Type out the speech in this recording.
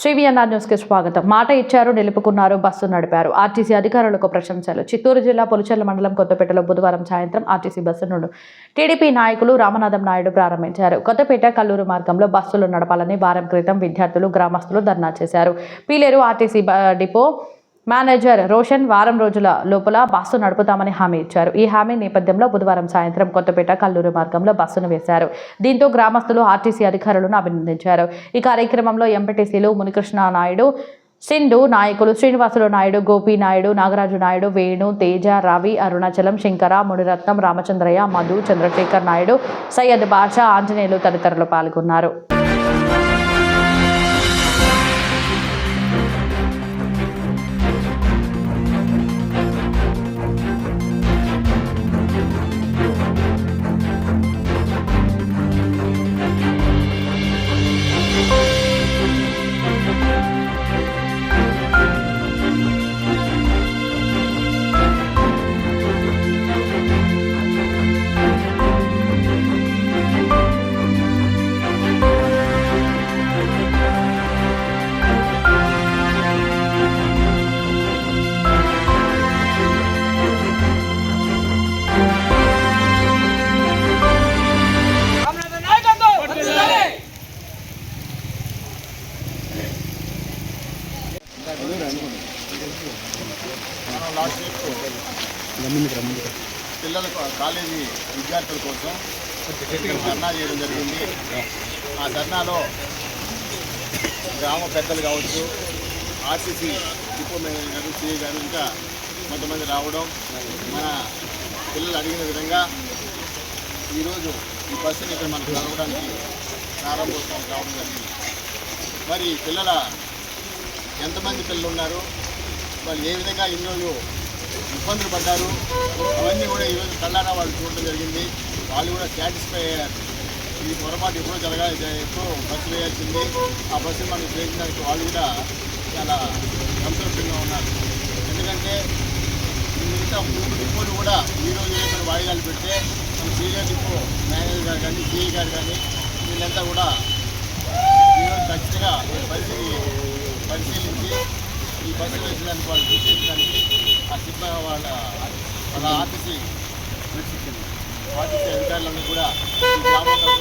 శ్రీవిఎన్ఆర్ news కి స్వాగతం. మాట ఇచ్చారు, నిలుపుకున్నారు, బస్సు నడిపారు. ఆర్టీసీ అధికారులకు ప్రశంసలు. చిత్తూరు జిల్లా పులిచెర్ల మండలం కొత్తపేటలో బుధవారం సాయంత్రం ఆర్టీసీ బస్సును టీడీపీ నాయకులు రామనాథం నాయుడు ప్రారంభించారు. కొత్తపేట కల్లూరు మార్గంలో బస్సులు నడపాలని వారం క్రితం విద్యార్థులు, గ్రామస్తులు ధర్నా చేశారు. Pileru RTC depot manager Roshan వారం రోజుల లోపల బస్సు నడుపుతామని హామీ ఇచ్చారు. ఈ హామీ నేపథ్యంలో బుధవారం సాయంత్రం కొత్తపేట కల్లూరు మార్గంలో బస్సును వేశారు. దీంతో గ్రామస్తులు ఆర్టీసీ అధికారులను అభినందించారు. ఈ కార్యక్రమంలో ఎంపీటీసీలు మునికృష్ణ నాయుడు, సింధు నాయకులు శ్రీనివాసులు నాయుడు, గోపి నాయుడు, నాగరాజు నాయుడు, వేణు, తేజ, రవి, అరుణాచలం, శంకర, మునిరత్నం, రామచంద్రయ్య, మధు, చంద్రశేఖర్ నాయుడు, సయ్యద్ బాషా, ఆంజనేయులు తదితరులు పాల్గొన్నారు. పిల్లలకు కాలేజీ విద్యార్థుల కోసం ధర్నా చేయడం జరిగింది. ఆ ధర్నాలో గ్రామ పెద్దలు కావచ్చు, ఆర్టీసీ డిపో మేనేజర్ సిఐ గారు ఇంకా కొంతమంది రావడం, మన పిల్లలు అడిగిన విధంగా ఈరోజు ఈ బస్సుని ఇక్కడ మనకు నడవడానికి ప్రారంభోత్సవం కావడం జరిగింది. మరి పిల్లల ఎంతమంది పిల్లలు ఉన్నారు, వాళ్ళు ఏ విధంగా ఈరోజు ఇబ్బందులు పడ్డారు, అవన్నీ కూడా ఈరోజు కళ్ళారా వాళ్ళు చూడడం జరిగింది. వాళ్ళు కూడా సాటిస్ఫై అయ్యారు. ఈ పొరపాటు ఎప్పుడో ఎప్పుడో బస్సు వేయాల్సింది, ఆ బస్సును మనం చేయించడానికి వాళ్ళు కూడా చాలా సంతృప్తిగా ఉన్నారు. ఎందుకంటే మిగతా 3 డిపోలు కూడా ఈరోజు ఏమైనా వాయిదాలు పెడితే మన సీనియర్ డిపో మేనేజర్ గారు కానీ, సిఐ గారు కానీ వీళ్ళంతా కూడా ఈరోజు ఖచ్చితంగా పరిశీలించి ఈ బస్సు వేసేదానికి వాళ్ళు చూసేదానికి ఆ సిబ్బంది వాళ్ళ ఆర్టీసీ అధికారులందరూ కూడా ఈ గ్రామంలో